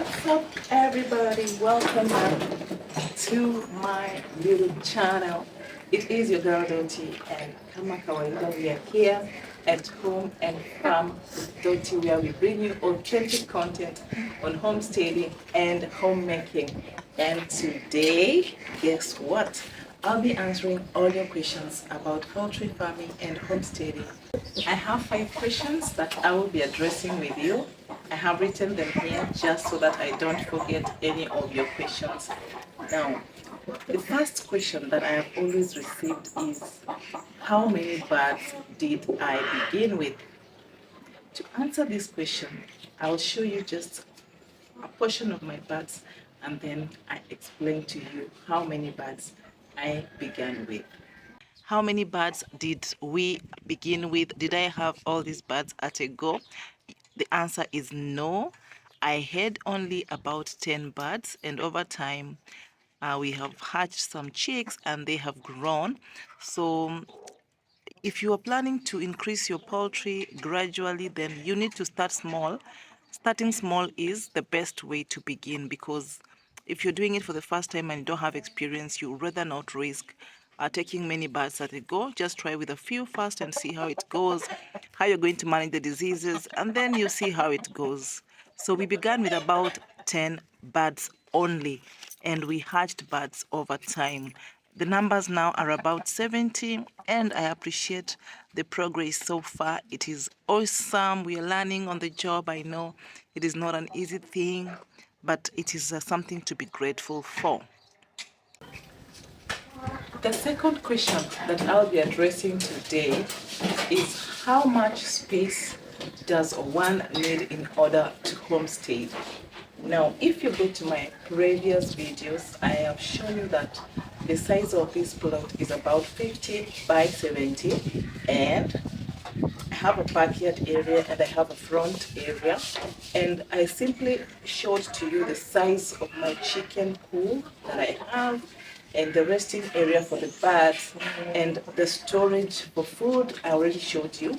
What's up, everybody? Welcome back to my little channel. It is your girl Dotty, and kama kawaida, we are here at Home and Farm with Dotty, where we bring you authentic content on homesteading and homemaking. And today, guess what? I'll be answering all your questions about poultry farming and homesteading. I have 5 questions that I will be addressing with you. I have written them here just so that I don't forget any of your questions. Now, the first question that I have always received is, how many birds did I begin with? To answer this question, I'll show you just a portion of my birds, and then I explain to you how many birds I began with. How many birds did we begin with? Did I have all these birds at a go? The answer is no. I had only about 10 birds, and over time we have hatched some chicks and they have grown. So if you are planning to increase your poultry gradually, then you need to start small. Starting small is the best way to begin, because if you're doing it for the first time and you don't have experience, you rather not risk taking many birds at a go. Just try with a few first and see how it goes, how you're going to manage the diseases, and then you see how it goes. So we began with about 10 birds only, and we hatched birds over time. The numbers now are about 70, and I appreciate the progress so far. It is awesome. We are learning on the job. I know it is not an easy thing, but it is something to be grateful for. The second question that I'll be addressing today is, how much space does one need in order to homestead? Now, if you go to my previous videos, I have shown you that the size of this plot is about 50 by 70, and I have a backyard area and I have a front area, and I simply showed to you the size of my chicken coop that I have, and the resting area for the birds, and the storage for food I already showed you.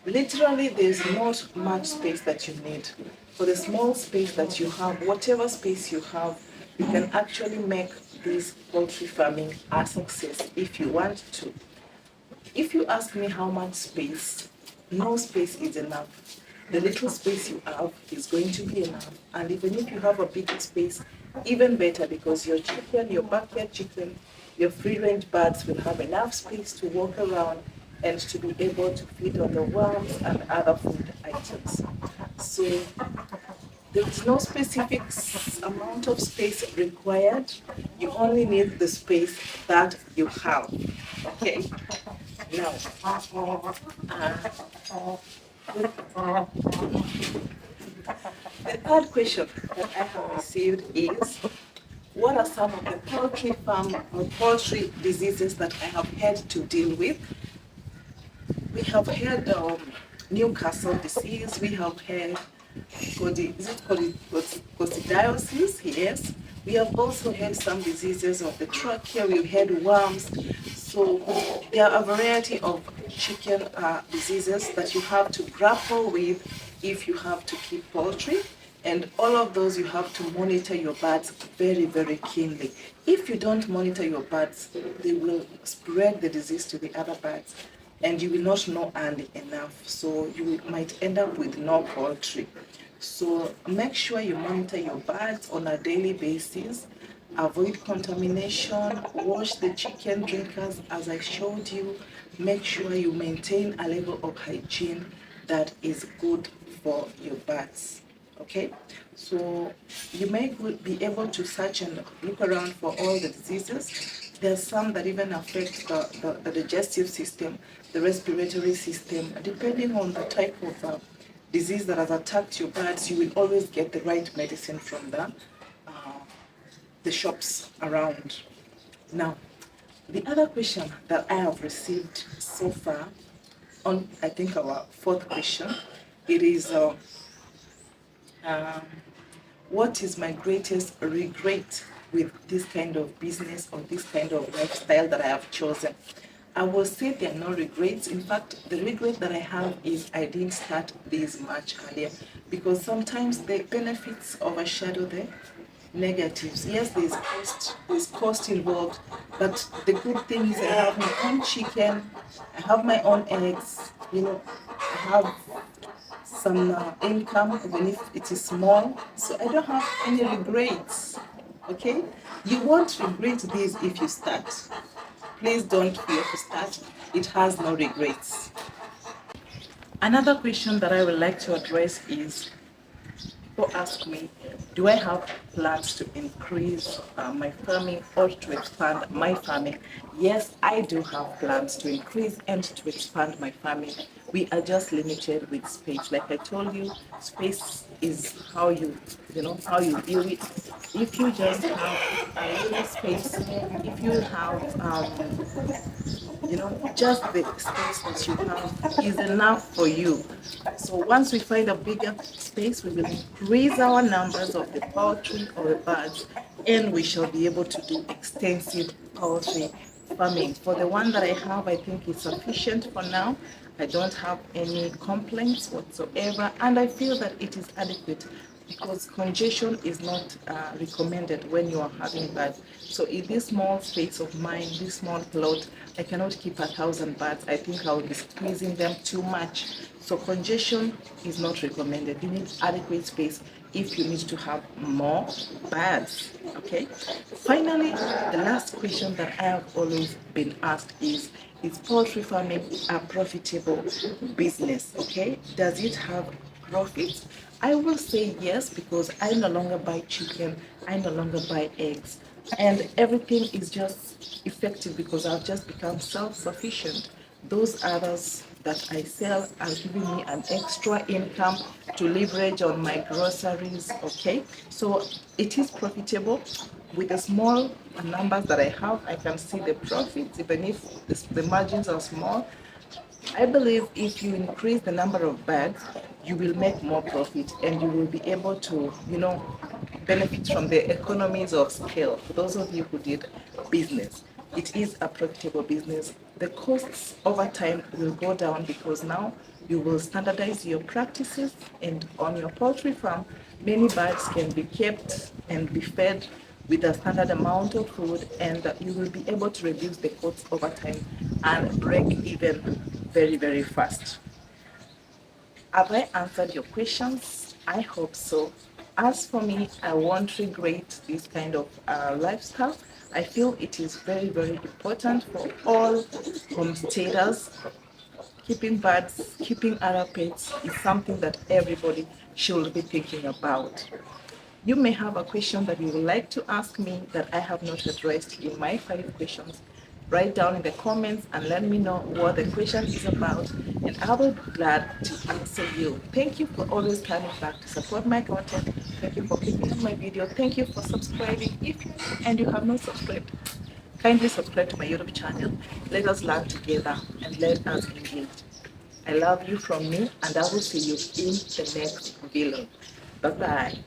Literally, there's not much space that you need. For the small space that you have, whatever space you have, you can actually make this poultry farming a success if you want to. If you ask me how much space, no space is enough. The little space you have is going to be enough. And even if you have a bigger space, even better, because your chicken, your backyard chicken, your free-range birds will have enough space to walk around and to be able to feed on the worms and other food items. So there is no specific amount of space required. You only need the space that you have. Okay. Now, the third question that I have received is, what are some of the poultry farm or poultry diseases that I have had to deal with? We have had Newcastle disease. We have had coccidiosis? Yes. We have also had some diseases of the trachea. We've had worms. So there are a variety of chicken diseases that you have to grapple with if you have to keep poultry. And all of those, you have to monitor your birds very, very keenly. If you don't monitor your birds, they will spread the disease to the other birds, and you will not know early enough. So you might end up with no poultry. So make sure you monitor your birds on a daily basis. Avoid contamination. Wash the chicken drinkers as I showed you. Make sure you maintain a level of hygiene that is good for your birds. Okay, so you may be able to search and look around for all the diseases. There are some that even affect the digestive system, the respiratory system. Depending on the type of disease that has attacked your birds, you will always get the right medicine from the shops around. Now, the other question that I have received so far, on I think our fourth question, it is, what is my greatest regret with this kind of business or this kind of lifestyle that I have chosen? I will say there are no regrets. In fact, the regret that I have is I didn't start this much earlier, because sometimes the benefits overshadow the negatives. Yes, there's cost involved, but the good thing is I have my own chicken, I have my own eggs, I have some income, even if it is small. So I don't have any regrets. Okay? You won't regret this if you start. Please don't fear to start. It has no regrets. Another question that I would like to address is, people ask me, do I have plans to increase my farming or to expand my farming? Yes, I do have plans to increase and to expand my farming. We are just limited with space. Like I told you, space is how how you view it. If you just have a little space, if you have just the space that you have is enough for you. So once we find a bigger space, we will increase our numbers of the poultry or the birds, and we shall be able to do extensive poultry farming. For the one that I have, I think it's sufficient for now. I don't have any complaints whatsoever, and I feel that it is adequate, because congestion is not recommended when you are having birds. So in this small space of mine, this small plot, I cannot keep 1,000 birds. I think I will be squeezing them too much. So congestion is not recommended. You need adequate space if you need to have more birds. Okay. Finally, the last question that I have always been asked is poultry farming a profitable business? Okay. Does it have profits? I will say yes, because I no longer buy chicken, I no longer buy eggs, and everything is just effective because I've just become self-sufficient. Those others that I sell are giving me an extra income to leverage on my groceries. Okay, so it is profitable. With the small numbers that I have, I can see the profits, even if the margins are small. I believe if you increase the number of birds, you will make more profit, and you will be able to, benefit from the economies of scale. For those of you who did business, it is a profitable business. The costs over time will go down, because now you will standardize your practices, and on your poultry farm, many birds can be kept and be fed with a standard amount of food, and you will be able to reduce the costs over time and break even very, very fast. Have I answered your questions? I hope so. As for me, I won't regret this kind of lifestyle. I feel it is very, very important for all homesteaders. Keeping birds, keeping other pets is something that everybody should be thinking about. You may have a question that you would like to ask me that I have not addressed in my 5 questions. Write down in the comments and let me know what the question is about, and I will be glad to answer you. Thank you for always coming back to support my content. Thank you for clicking on my video. Thank you for subscribing. If you and you have not subscribed, kindly subscribe to my YouTube channel. Let us learn together and let us engage. I love you from me, and I will see you in the next video. Bye-bye.